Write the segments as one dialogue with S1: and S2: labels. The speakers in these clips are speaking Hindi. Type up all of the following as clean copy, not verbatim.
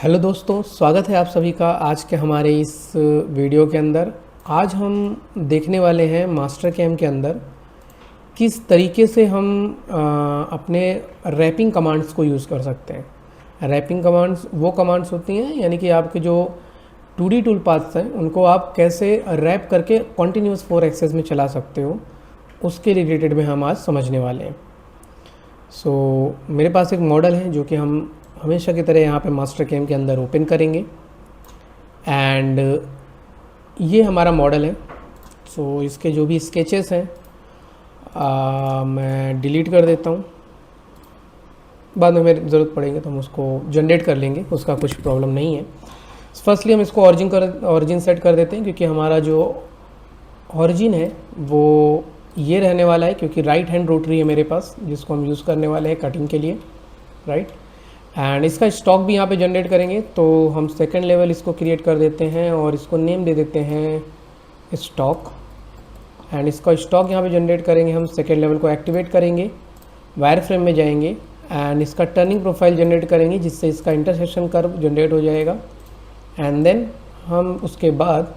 S1: हेलो दोस्तों, स्वागत है आप सभी का आज के हमारे इस वीडियो के अंदर। आज हम देखने वाले हैं मास्टर कैम के अंदर किस तरीके से हम अपने रैपिंग कमांड्स को यूज़ कर सकते हैं। रैपिंग कमांड्स वो कमांड्स होती हैं, यानी कि आपके जो 2D टूल पाथ्स हैं उनको आप कैसे रैप करके कॉन्टीन्यूस 4 एक्सेस में चला सकते हो, उसके रिलेटेड में हम आज समझने वाले हैं। मेरे पास एक मॉडल है जो कि हम हमेशा की तरह यहाँ पे मास्टर कैम के अंदर ओपन करेंगे एंड ये हमारा मॉडल है। इसके जो भी स्केचेस हैं मैं डिलीट कर देता हूँ, बाद में मेरी ज़रूरत पड़ेगी तो हम उसको जनरेट कर लेंगे, उसका कुछ प्रॉब्लम नहीं है। फर्स्टली हम इसको ऑरिजिन सेट कर देते हैं, क्योंकि हमारा जो ऑरिजिन है वो ये रहने वाला है, क्योंकि राइट हैंड रोटरी है मेरे पास जिसको हम यूज़ करने वाले हैं कटिंग के लिए, राइट। एंड इसका स्टॉक भी यहाँ पे जनरेट करेंगे, तो हम सेकंड लेवल इसको क्रिएट कर देते हैं और इसको नेम दे देते हैं स्टॉक। एंड इसका स्टॉक यहाँ पे जनरेट करेंगे, हम सेकंड लेवल को एक्टिवेट करेंगे, वायर फ्रेम में जाएंगे एंड इसका टर्निंग प्रोफाइल जनरेट करेंगे जिससे इसका इंटरसेक्शन कर्व जनरेट हो जाएगा। एंड देन हम उसके बाद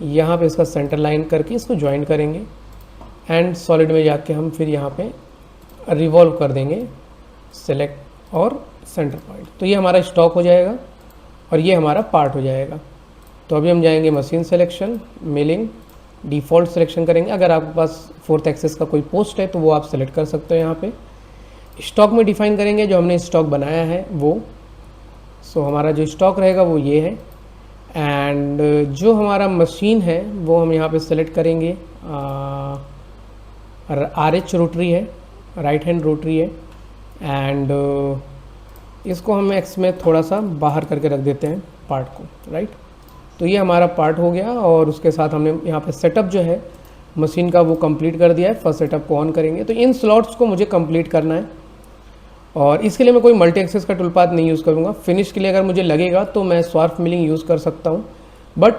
S1: यहाँ पे इसका सेंटर लाइन करके इसको ज्वाइन करेंगे एंड सॉलिड में जाके हम फिर यहाँ पे रिवॉल्व कर देंगे सेलेक्ट और सेंटर पॉइंट। तो ये हमारा स्टॉक हो जाएगा और ये हमारा पार्ट हो जाएगा। तो अभी हम जाएंगे machine selection, milling, default selection करेंगे। अगर आपके पास 4th एक्सेस का कोई पोस्ट है तो वो आप सेलेक्ट कर सकते हो। यहाँ पे स्टॉक में डिफाइन करेंगे जो हमने स्टॉक बनाया है वो। हमारा जो स्टॉक रहेगा वो ये है। एंड जो हमारा मशीन है वो हम यहाँ पे सेलेक्ट करेंगे, RH रोटरी है, राइट हैंड रोटरी है। एंड इसको हम एक्स में थोड़ा सा बाहर करके रख देते हैं पार्ट को, राइट। तो ये हमारा पार्ट हो गया और उसके साथ हमने यहाँ पे सेटअप जो है मशीन का वो कंप्लीट कर दिया है। फर्स्ट सेटअप को ऑन करेंगे, तो इन स्लॉट्स को मुझे कंप्लीट करना है और इसके लिए मैं कोई मल्टी एक्सेस का टूल पाथ नहीं यूज़ करूँगा। फिनिश के लिए अगर मुझे लगेगा तो मैं स्वार्फ मिलिंग यूज़ कर सकता हूँ, बट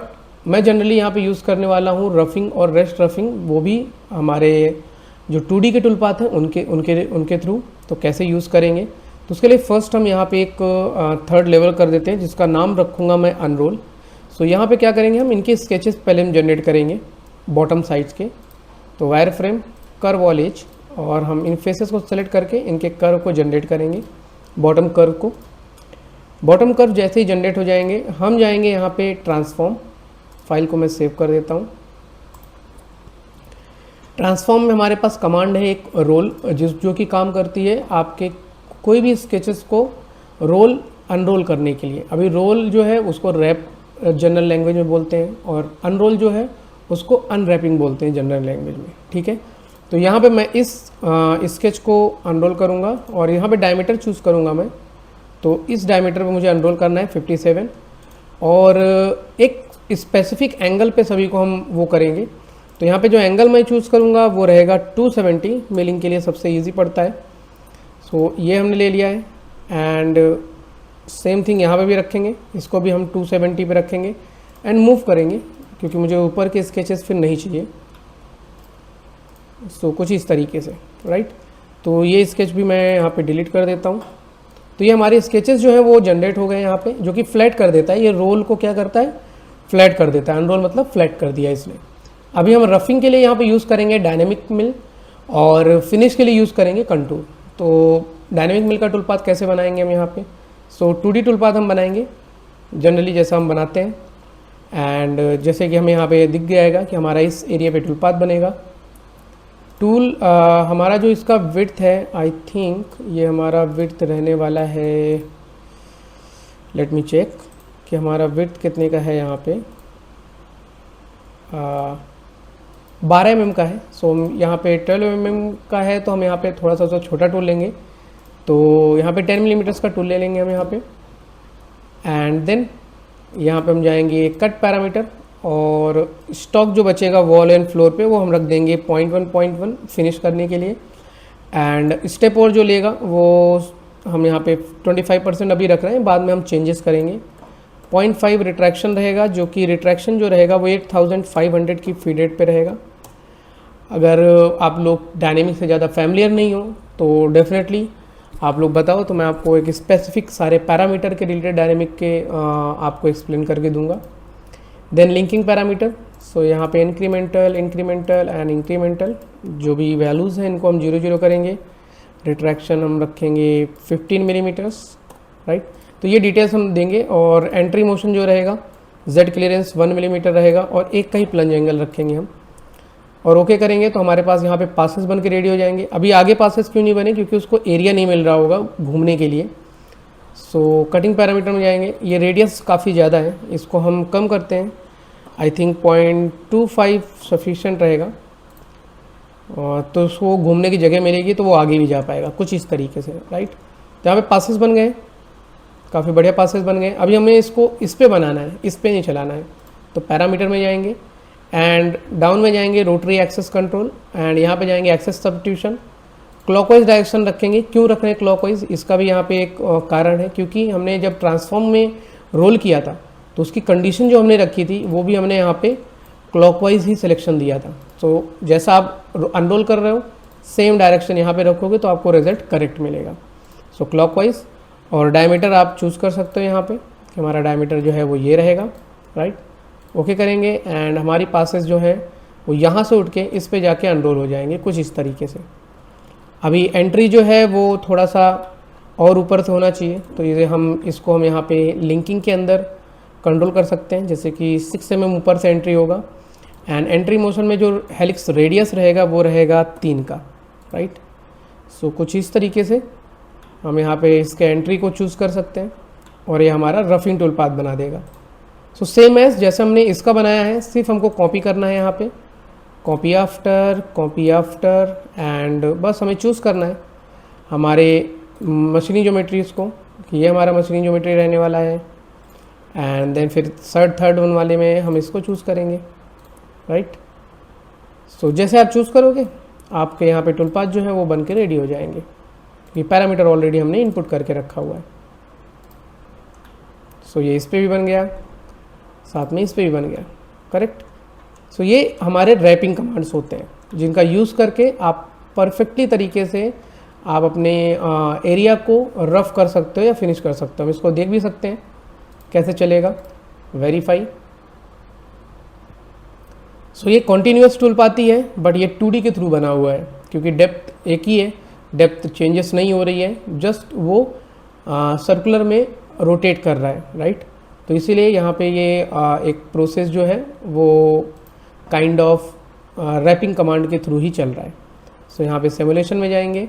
S1: मैं जनरली यहाँ पे यूज़ करने वाला हूँ रफिंग और रेस्ट रफिंग, वो भी हमारे जो 2D के टूल पाथ हैं उनके थ्रू। तो कैसे यूज़ करेंगे, तो उसके लिए फ़र्स्ट हम यहाँ पे एक थर्ड लेवल कर देते हैं जिसका नाम रखूँगा मैं अनरोल। यहाँ पे क्या करेंगे, हम इनके स्केचेस पहले हम जनरेट करेंगे बॉटम साइड्स के। तो wire frame, curve wall edge, और हम इन फेसेस को सेलेक्ट करके इनके कर्व को जनरेट करेंगे, बॉटम कर्व को। बॉटम कर्व जैसे ही जनरेट हो जाएंगे हम जाएंगे यहाँ पे ट्रांसफॉर्म, फाइल को मैं सेव कर देता हूँ। ट्रांसफॉर्म में हमारे पास कमांड है एक रोल जो कि काम करती है आपके कोई भी स्केचेस को रोल अनरोल करने के लिए। अभी रोल जो है उसको रैप जनरल लैंग्वेज में बोलते हैं और अनरोल जो है उसको अनरैपिंग बोलते हैं जनरल लैंग्वेज में, ठीक है। तो यहाँ पे मैं इस स्केच को अनरोल करूँगा और यहाँ पे डायमीटर चूज़ करूँगा मैं। तो इस डायमीटर पे मुझे अनरोल करना है 57 और एक स्पेसिफिक एंगल पे सभी को हम वो करेंगे। तो यहाँ पे जो एंगल मैं चूज़ करूँगा वो रहेगा 270, मिलिंग के लिए सबसे ईजी पड़ता है। ये हमने ले लिया है एंड सेम थिंग यहाँ पे भी रखेंगे, इसको भी हम 270 पे रखेंगे एंड मूव करेंगे क्योंकि मुझे ऊपर के स्केचेस फिर नहीं चाहिए। कुछ इस तरीके से, राइट। तो ये स्केच भी मैं यहाँ पे डिलीट कर देता हूँ। तो ये हमारे स्केचेस जो है वो जनरेट हो गए यहाँ पे, जो कि फ्लैट कर देता है। ये रोल को क्या करता है, फ्लैट कर देता है। अनरोल मतलब फ्लैट कर दिया इसने। अभी हम रफिंग के लिए यहाँ पे यूज़ करेंगे डायनेमिक मिल और फिनिश के लिए यूज़ करेंगे कंटूर। तो डायनेमिक मिल का टूल पाथ कैसे बनाएंगे हम यहाँ पे, 2D टूल पाथ हम बनाएंगे जनरली जैसा हम बनाते हैं। एंड जैसे कि हमें यहाँ पे दिख जाएगा कि हमारा इस एरिया पे टूल पाथ बनेगा। हमारा जो इसका विड्थ है, आई थिंक ये हमारा विड्थ रहने वाला है, लेट मी चेक कि हमारा विड्थ कितने का है। यहाँ पे 12 mm का है। यहाँ पे 12 mm का है, तो हम यहाँ पे थोड़ा सा छोटा टूल लेंगे। तो यहाँ पे 10 mm का टूल ले लेंगे हम यहाँ पे। एंड देन यहाँ पे हम जाएंगे कट पैरामीटर और स्टॉक जो बचेगा वॉल एंड फ्लोर पे वो हम रख देंगे 0.1 फिनिश करने के लिए। एंड स्टेप और जो लेगा वो हम यहाँ पे 25% अभी रख रहे हैं, बाद में हम चेंजेस करेंगे। 0.5 रिट्रैक्शन रहेगा, जो कि रिट्रैक्शन जो रहेगा वो 8500 की फीड रेट पे रहेगा। अगर आप लोग डायनेमिक से ज़्यादा फैमिलियर नहीं हो तो डेफिनेटली आप लोग बताओ तो मैं आपको एक स्पेसिफिक सारे पैरामीटर के रिलेटेड डायनेमिक के आपको एक्सप्लेन करके दूंगा। देन लिंकिंग पैरामीटर, सो यहाँ पे इंक्रीमेंटल, इंक्रीमेंटल एंड इंक्रीमेंटल जो भी वैल्यूज़ हैं इनको हम 0 0 करेंगे। रिट्रैक्शन हम रखेंगे 15 मिलीमीटर्स, राइट। तो ये डिटेल्स हम देंगे। और एंट्री मोशन जो रहेगा जेड क्लियरेंस 1 मिलीमीटर रहेगा और एक का ही प्लंज एंगल रखेंगे हम। और ओके करेंगे तो हमारे पास यहाँ पे पासेस बन के रेडी हो जाएंगे। अभी आगे पासेस क्यों नहीं बने, क्योंकि उसको एरिया नहीं मिल रहा होगा घूमने के लिए। सो कटिंग पैरामीटर में जाएंगे, ये रेडियस काफ़ी ज़्यादा है, इसको हम कम करते हैं। आई थिंक 0.25 सफिशिएंट रहेगा, और तो उसको घूमने की जगह मिलेगी तो वो आगे भी जा पाएगा कुछ इस तरीके से, राइट। तो यहाँ पे पासेस बन गए, काफ़ी बढ़िया पासेस बन गए। अभी हमें इसको इस पे बनाना है, इस पे नहीं चलाना है। तो पैरामीटर में जाएंगे एंड डाउन में जाएंगे रोटरी एक्सेस कंट्रोल, एंड यहाँ पे जाएंगे एक्सेस सब्स्टिट्यूशन। क्लॉकवाइज डायरेक्शन रखेंगे। क्यों रख रहे हैं क्लॉकवाइज, इसका भी यहाँ पे एक कारण है, क्योंकि हमने जब ट्रांसफॉर्म में रोल किया था तो उसकी कंडीशन जो हमने रखी थी वो भी हमने यहाँ पे क्लॉकवाइज ही सिलेक्शन दिया था। तो जैसा आप अनरोल कर रहे हो सेम डायरेक्शन यहाँ पे रखोगे तो आपको रिजल्ट करेक्ट मिलेगा। सो क्लॉकवाइज। और डायमीटर आप चूज़ कर सकते हो यहाँ पे कि हमारा डायमीटर जो है वो ये रहेगा, राइट। ओके करेंगे एंड हमारी पासेस जो है वो यहाँ से उठ के इस पे जाके अनरोल हो जाएंगे कुछ इस तरीके से। अभी एंट्री जो है वो थोड़ा सा और ऊपर से होना चाहिए, तो ये हम इसको हम यहाँ पे लिंकिंग के अंदर कंट्रोल कर सकते हैं, जैसे कि 6 mm ऊपर से एंट्री होगा। एंड एंट्री मोशन में जो हेलिक्स रेडियस रहेगा वो रहेगा 3 का, राइट। सो कुछ इस तरीके से हम यहाँ पे इसके एंट्री को चूज़ कर सकते हैं और ये हमारा रफिंग टूल पाथ बना देगा। सो सेम एज जैसे हमने इसका बनाया है, सिर्फ हमको कॉपी करना है यहाँ पे, कॉपी आफ्टर एंड बस हमें चूज़ करना है हमारे मशीनी ज्योमेट्रीज को, ये हमारा मशीनी ज्योमेट्री रहने वाला है। एंड देन फिर थर्ड वन वाले में हम इसको चूज़ करेंगे, राइट। सो जैसे आप चूज़ करोगे आपके यहाँ पे टूल पाथ जो है वो बन के रेडी हो जाएंगे। ये पैरामीटर ऑलरेडी हमने इनपुट करके रखा हुआ है। सो ये इस पर भी बन गया, साथ में इस पर भी बन गया, करेक्ट। सो ये हमारे रैपिंग कमांड्स होते हैं जिनका यूज़ करके आप परफेक्टली तरीके से आप अपने एरिया को रफ कर सकते हो या फिनिश कर सकते हो। हम इसको देख भी सकते हैं कैसे चलेगा, वेरीफाई। सो ये कॉन्टीन्यूअस टूल पाथ ही है, बट ये 2D के थ्रू बना हुआ है क्योंकि डेप्थ एक ही है, डेप्थ चेंजेस नहीं हो रही है, जस्ट वो सर्कुलर में रोटेट कर रहा है, राइट। तो इसीलिए यहाँ पे ये एक प्रोसेस जो है वो काइंड ऑफ रैपिंग कमांड के थ्रू ही चल रहा है। सो यहाँ पे सिमुलेशन में जाएंगे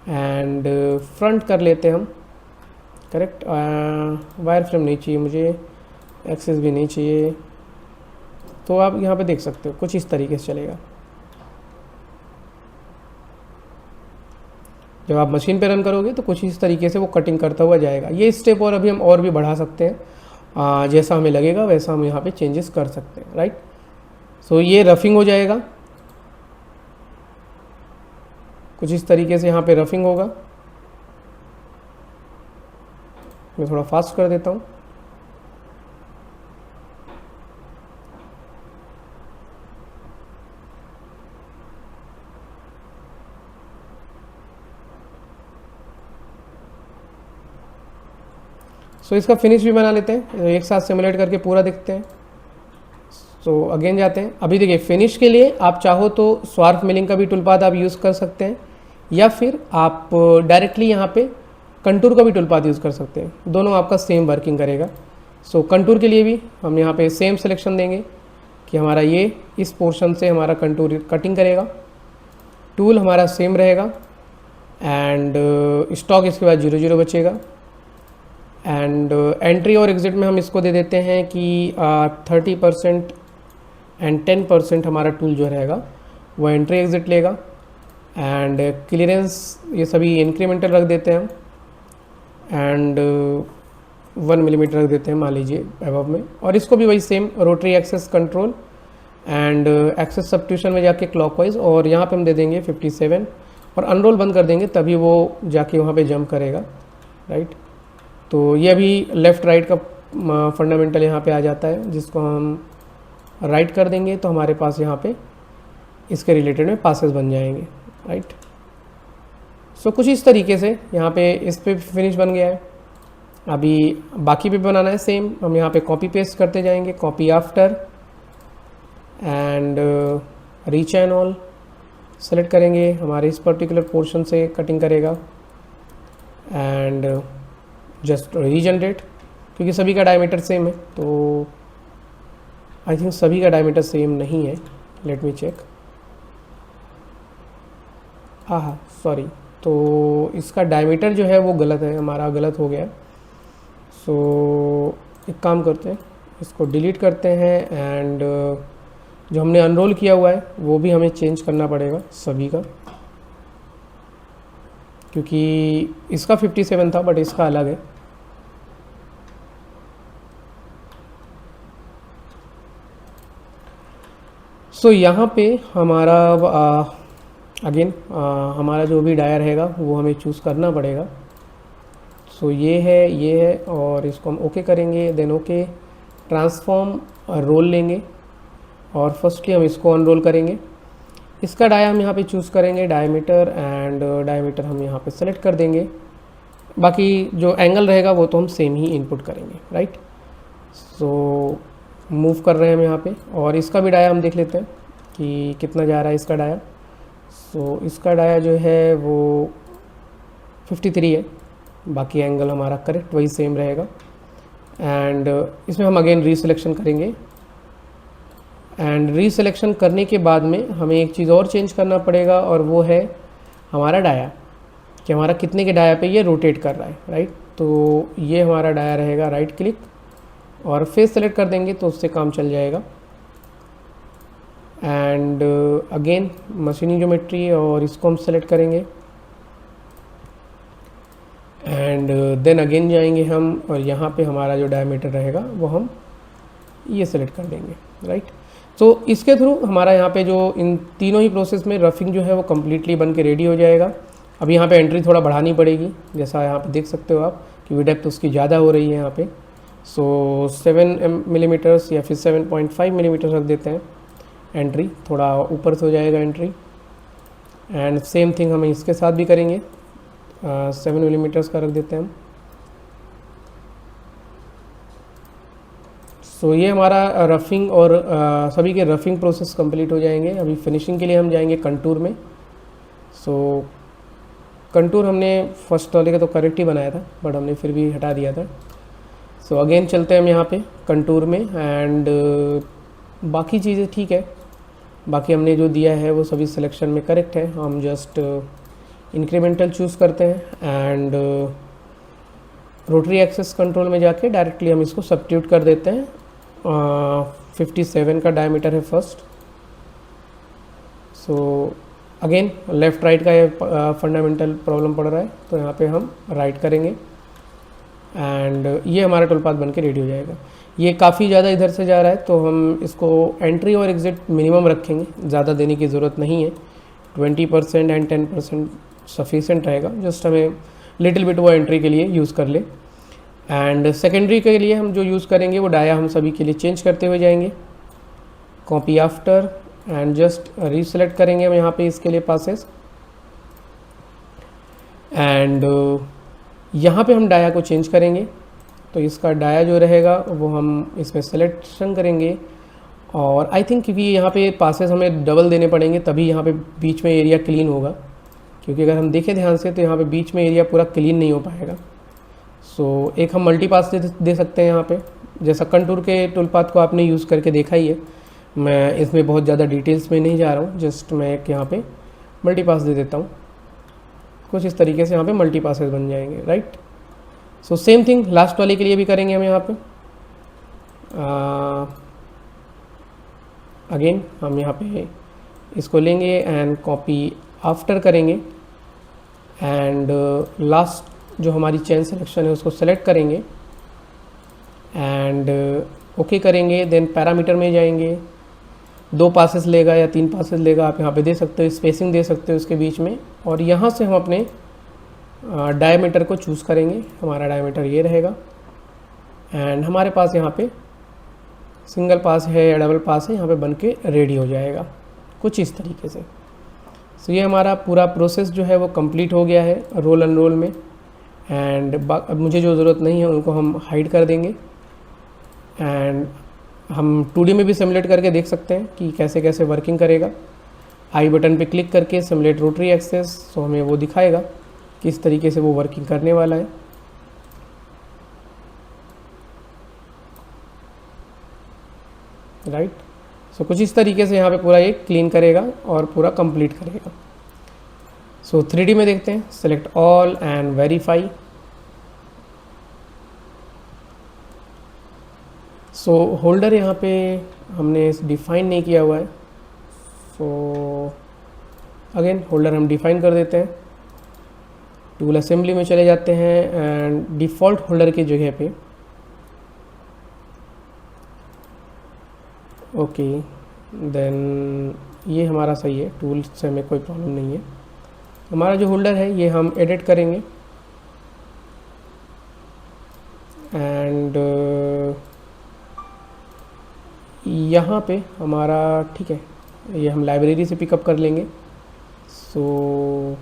S1: एंड फ्रंट कर लेते हैं हम, करेक्ट। वायर फ्रेम नहीं चाहिए मुझे, एक्सेस भी नहीं चाहिए, तो आप यहाँ पे देख सकते हो कुछ इस तरीके से चलेगा। जब आप मशीन पे रन करोगे तो कुछ इस तरीके से वो कटिंग करता हुआ जाएगा। ये स्टेप और अभी हम और भी बढ़ा सकते हैं, जैसा हमें लगेगा वैसा हम यहाँ पे चेंजेस कर सकते हैं, राइट। सो ये रफिंग हो जाएगा कुछ इस तरीके से, यहाँ पे रफिंग होगा। मैं थोड़ा फास्ट कर देता हूँ। सो इसका फिनिश भी बना लेते हैं, एक साथ सिमुलेट करके पूरा देखते हैं। सो अगेन जाते हैं। अभी देखिए फिनिश के लिए आप चाहो तो स्वार्फ मिलिंग का भी टूल पाथ आप यूज़ कर सकते हैं, या फिर आप डायरेक्टली यहाँ पे कंटूर का भी टूल पाथ यूज़ कर सकते हैं, दोनों आपका सेम वर्किंग करेगा। सो कंटूर के लिए भी हम यहाँ पे सेम सिलेक्शन देंगे कि हमारा ये इस पोर्शन से हमारा कंटूर कटिंग करेगा, टूल हमारा सेम रहेगा एंड स्टॉक इसके बाद 0 0 बचेगा। एंड एंट्री और एग्ज़िट में हम इसको दे देते हैं कि 30% एंड 10% हमारा टूल जो रहेगा वो एंट्री एग्ज़िट लेगा। एंड क्लियरेंस ये सभी इंक्रीमेंटल रख देते हैं हम, एंड 1 मिलीमीटर रख देते हैं मान लीजिए अबव में। और इसको भी वही same rotary axis control and axis substitution में जाके क्लॉकवाइज, और यहाँ पे हम दे देंगे 57 और अनरोल बंद कर देंगे, तभी वो जाके वहाँ पे जंप करेगा, राइट। तो ये अभी लेफ़्ट राइट का फंडामेंटल यहाँ पे आ जाता है, जिसको हम राइट कर देंगे तो हमारे पास यहाँ पे इसके रिलेटेड में पासेस बन जाएंगे, राइट। सो कुछ इस तरीके से यहाँ पे इस पे फिनिश बन गया है। अभी बाकी पे बनाना है सेम, हम यहाँ पे कॉपी पेस्ट करते जाएंगे, copy after and reach and all select करेंगे, हमारे इस पर्टिकुलर पोर्शन से कटिंग करेगा एंड जस्ट रीजनरेट, क्योंकि सभी का डायमीटर सेम है तो आई थिंक सभी का डायमीटर सेम नहीं है, लेट मी चेक। हाँ सॉरी, तो इसका डायमीटर जो है वो गलत है, हमारा गलत हो गया। सो एक काम करते हैं, इसको डिलीट करते हैं एंड जो हमने अनरोल किया हुआ है वो भी हमें चेंज करना पड़ेगा सभी का, क्योंकि इसका 57 था बट इसका अलग है। सो यहाँ पे हमारा अगेन हमारा जो भी डाया रहेगा वो हमें चूज़ करना पड़ेगा। सो ये है और इसको हम ओके करेंगे, देन ओके ट्रांसफॉर्म रोल लेंगे और फर्स्टली हम इसको अनरोल करेंगे। इसका डाया हम यहाँ पे चूज़ करेंगे डायमीटर एंड डायमीटर हम यहाँ पे सेलेक्ट कर देंगे, बाकी जो एंगल रहेगा वो तो हम सेम ही इनपुट करेंगे, राइट। सो मूव कर रहे हैं हम यहाँ पे और इसका भी डाया हम देख लेते हैं कि कितना जा रहा है इसका डाया। सो इसका डाया जो है वो 53 है, बाकी एंगल हमारा करेक्ट वही सेम रहेगा एंड इसमें हम अगेन रीसिलेक्शन करेंगे एंड रीसिलेक्शन करने के बाद में हमें एक चीज़ और चेंज करना पड़ेगा और वो है हमारा डाया, कि हमारा कितने के डाया पे ये रोटेट कर रहा है, राइट। तो ये हमारा डाया रहेगा, राइट क्लिक और फेस सेलेक्ट कर देंगे तो उससे काम चल जाएगा एंड अगेन मशीनिंग ज्योमेट्री और इसको हम सेलेक्ट करेंगे एंड देन अगेन जाएंगे हम और यहाँ पे हमारा जो डायमीटर रहेगा वो हम ये सेलेक्ट कर देंगे, राइट। तो इसके थ्रू हमारा यहाँ पे जो इन तीनों ही प्रोसेस में रफिंग जो है वो कम्प्लीटली बन के रेडी हो जाएगा। अब यहाँ पे एंट्री थोड़ा बढ़ानी पड़ेगी, जैसा यहाँ पे देख सकते हो आप कि विड्थ उसकी ज़्यादा हो रही है यहाँ पे। सो 7 मिलीमीटर्स या फिर 7.5 मिलीमीटर रख देते हैं एंट्री, थोड़ा ऊपर से हो जाएगा एंट्री एंड सेम थिंग हम इसके साथ भी करेंगे, 7 मिलीमीटर्स का रख देते हैं हम। सो ये हमारा रफिंग और सभी के रफिंग प्रोसेस कंप्लीट हो जाएंगे। अभी फिनिशिंग के लिए हम जाएंगे कंटूर में। सो कंटूर हमने फर्स्ट वाले का तो करेक्ट ही बनाया था बट हमने फिर भी हटा दिया था। सो अगेन चलते हैं हम यहाँ पे कंटूर में एंड बाकी चीज़ें ठीक है, बाकी हमने जो दिया है वो सभी सिलेक्शन में करेक्ट है। हम जस्ट इंक्रीमेंटल चूज़ करते हैं एंड रोटरी एक्सेस कंट्रोल में जाके डायरेक्टली हम इसको सब्स्टिट्यूट कर देते हैं। 57 का डायमीटर है first. So again left right का ये फंडामेंटल प्रॉब्लम पड़ रहा है तो यहाँ पे हम राइट करेंगे एंड ये हमारा टूल पाथ बन के रेडी हो जाएगा। ये काफ़ी ज़्यादा इधर से जा रहा है तो हम इसको एंट्री और एग्जिट मिनिमम रखेंगे, ज़्यादा देने की ज़रूरत नहीं है। 20% एंड 10% सफिशेंट रहेगा, जस्ट हमें लिटिल बिट वो एंट्री के लिए यूज़ कर ले। एंड सेकेंडरी के लिए हम जो यूज़ करेंगे वो डाया हम सभी के लिए चेंज करते हुए जाएंगे, copy after and just reselect करेंगे हम यहाँ पे इसके लिए पासेस एंड यहाँ पे हम डाया को चेंज करेंगे। तो इसका डाया जो रहेगा वो हम इसमें सिलेक्शन करेंगे और आई थिंक क्योंकि यहाँ पे पासेस हमें डबल देने पड़ेंगे तभी यहाँ पे बीच में एरिया क्लीन होगा, क्योंकि अगर हम देखें ध्यान से तो यहाँ पे बीच में एरिया पूरा क्लीन नहीं हो पाएगा। सो एक हम मल्टी पास दे सकते हैं यहाँ पे, जैसा कंटूर के टूल पाथ को आपने यूज़ करके देखा ही है। मैं इसमें बहुत ज़्यादा डिटेल्स में नहीं जा रहा हूँ, जस्ट मैं एक यहाँ पे मल्टी पास दे देता हूँ। कुछ इस तरीके से यहाँ पे मल्टी पासेस बन जाएंगे, right. So same thing last वाले के लिए भी करेंगे हम यहाँ पे। अगेन हम यहाँ पे इसको लेंगे एंड कॉपी आफ्टर करेंगे एंड लास्ट जो हमारी चेन सिलेक्शन है उसको सेलेक्ट करेंगे एंड ओके करेंगे। देन पैरामीटर में जाएंगे, 2 पासेस लेगा या 3 पासेस लेगा आप यहाँ पे दे सकते हो, स्पेसिंग दे सकते हो उसके बीच में और यहाँ से हम अपने डायमीटर को चूज़ करेंगे। हमारा डायमीटर ये रहेगा एंड हमारे पास यहाँ पे सिंगल पास है या डबल पास है यहाँ पे बन के रेडी हो जाएगा कुछ इस तरीके से। सो ये हमारा पूरा प्रोसेस जो है वो कंप्लीट हो गया है रोल अनरोल में। एंड अब मुझे जो ज़रूरत नहीं है उनको हम हाइड कर देंगे। एंड हम 2D में भी सिमुलेट करके देख सकते हैं कि कैसे कैसे वर्किंग करेगा। आई बटन पे क्लिक करके सिमुलेट रोटरी एक्सेस, सो हमें वो दिखाएगा किस तरीके से वो वर्किंग करने वाला है। राइट, सो कुछ इस तरीके से यहाँ पे पूरा ये क्लीन करेगा और पूरा कंप्लीट करेगा। सो 3D में देखते हैं, select all and verify. So holder यहाँ पे हमने डिफाइन नहीं किया हुआ है, सो अगेन होल्डर हम डिफाइन कर देते हैं। टूल असेंबली में चले जाते हैं एंड डिफ़ॉल्ट होल्डर की जगह पे ओके देन ये हमारा सही है, टूल से हमें कोई प्रॉब्लम नहीं है। हमारा जो होल्डर है ये हम एडिट करेंगे एंड यहाँ पे हमारा ठीक है, ये हम लाइब्रेरी से पिकअप कर लेंगे। सो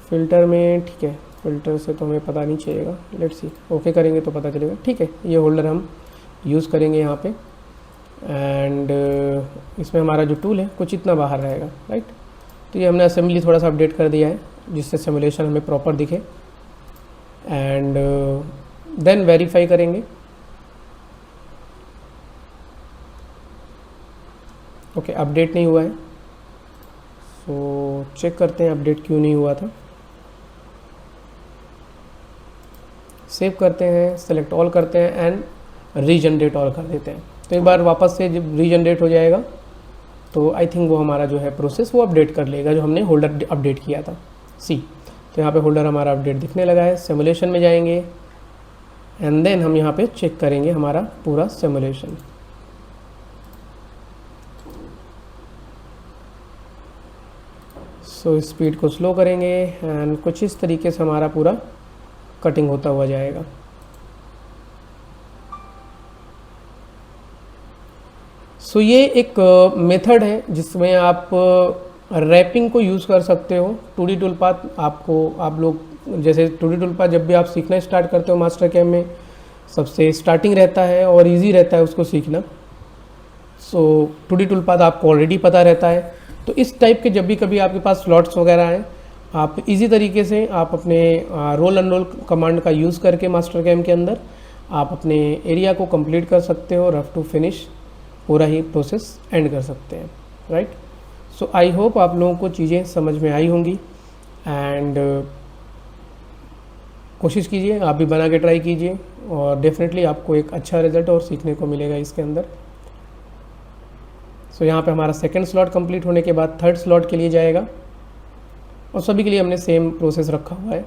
S1: फिल्टर में ठीक है, फिल्टर से तो हमें पता नहीं चलेगा, लेट्स सी ओके करेंगे तो पता चलेगा। ठीक है, ये होल्डर हम यूज़ करेंगे यहाँ पे एंड इसमें हमारा जो टूल है कुछ इतना बाहर रहेगा। राइट, तो ये हमने असेंबली थोड़ा सा अपडेट कर दिया है जिससे सिमुलेशन हमें प्रॉपर दिखे। एंड देन वेरीफाई करेंगे। ओके, अपडेट नहीं हुआ है, सो चेक करते हैं अपडेट क्यों नहीं हुआ था। सेव करते हैं, सेलेक्ट ऑल करते हैं एंड रीजनरेट ऑल कर देते हैं। तो एक बार वापस से जब रीजनरेट हो जाएगा तो आई थिंक वो हमारा जो है प्रोसेस वो अपडेट कर लेगा जो हमने होल्डर अपडेट किया था। सी, तो यहाँ पे होल्डर हमारा अपडेट दिखने लगा है। सिमुलेशन में जाएंगे एंड देन हम यहाँ पे चेक करेंगे हमारा पूरा सिमुलेशन। सो स्पीड को स्लो करेंगे एंड कुछ इस तरीके से हमारा पूरा कटिंग होता हुआ जाएगा। सो ये एक मेथड है जिसमें आप रैपिंग को यूज़ कर सकते हो। 2D टूल पाथ आप लोग जैसे 2D टूल पाथ जब भी आप सीखना स्टार्ट करते हो मास्टर कैम में सबसे स्टार्टिंग रहता है और इजी रहता है उसको सीखना। सो 2D टूल पाथ आपको ऑलरेडी पता रहता है, तो इस टाइप के जब भी कभी आपके पास स्लॉट्स वगैरह हैं आप इजी तरीके से आप अपने रोल अनरोल कमांड का यूज़ करके मास्टर कैम के अंदर आप अपने एरिया को कंप्लीट कर सकते हो, रफ टू फिनिश पूरा ही प्रोसेस एंड कर सकते हैं। राइट, सो आई होप आप लोगों को चीज़ें समझ में आई होंगी एंड कोशिश कीजिए, आप भी बना के ट्राई कीजिए और डेफिनेटली आपको एक अच्छा रिजल्ट और सीखने को मिलेगा इसके अंदर। सो यहाँ पे हमारा सेकंड स्लॉट कंप्लीट होने के बाद थर्ड स्लॉट के लिए जाएगा और सभी के लिए हमने सेम प्रोसेस रखा हुआ है।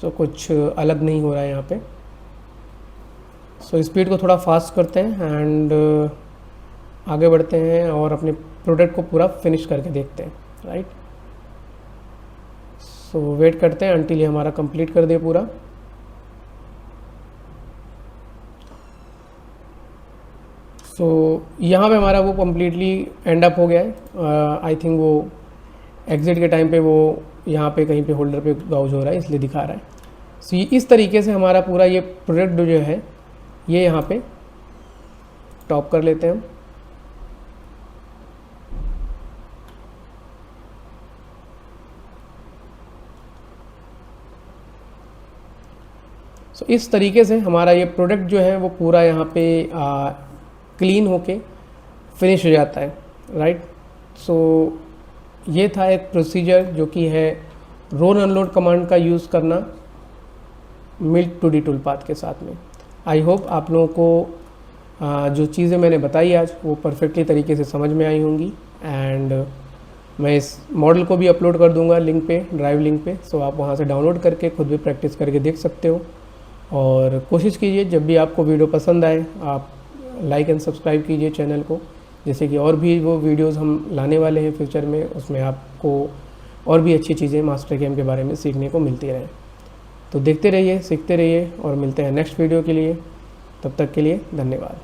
S1: सो कुछ अलग नहीं हो रहा है यहाँ पे। सो स्पीड को थोड़ा फास्ट करते हैं एंड आगे बढ़ते हैं और अपने प्रोडक्ट को पूरा फिनिश करके देखते हैं। राइट, सो वेट करते हैं अंटिल ये हमारा कंप्लीट कर दे पूरा। सो यहाँ पे हमारा वो कम्प्लीटली एंड अप हो गया है। आई थिंक वो एग्ज़िट के टाइम पे वो यहाँ पे कहीं पे होल्डर पे गाउज हो रहा है इसलिए दिखा रहा है। सो इस तरीके से हमारा पूरा ये प्रोडक्ट जो है ये यहाँ पे टॉप कर लेते हैं हम। सो इस तरीके से हमारा ये प्रोडक्ट जो है वो पूरा यहाँ पे क्लीन होके फिनिश हो जाता है। राइट, सो ये था एक प्रोसीजर जो कि है रोल अनलोड कमांड का यूज़ करना मिल्क 2D टूल पाथ के साथ में। आई होप आप लोगों को जो चीज़ें मैंने बताई आज वो परफेक्टली तरीके से समझ में आई होंगी एंड मैं इस मॉडल को भी अपलोड कर दूंगा लिंक पे, ड्राइव लिंक पे, सो आप वहाँ से डाउनलोड करके खुद भी प्रैक्टिस करके देख सकते हो। और कोशिश कीजिए जब भी आपको वीडियो पसंद आए आप लाइक एंड सब्सक्राइब कीजिए चैनल को, जैसे कि और भी वो वीडियोस हम लाने वाले हैं फ्यूचर में, उसमें आपको और भी अच्छी चीज़ें मास्टर कैम के बारे में सीखने को मिलती रहें। तो देखते रहिए, सीखते रहिए और मिलते हैं नेक्स्ट वीडियो के लिए। तब तक के लिए धन्यवाद।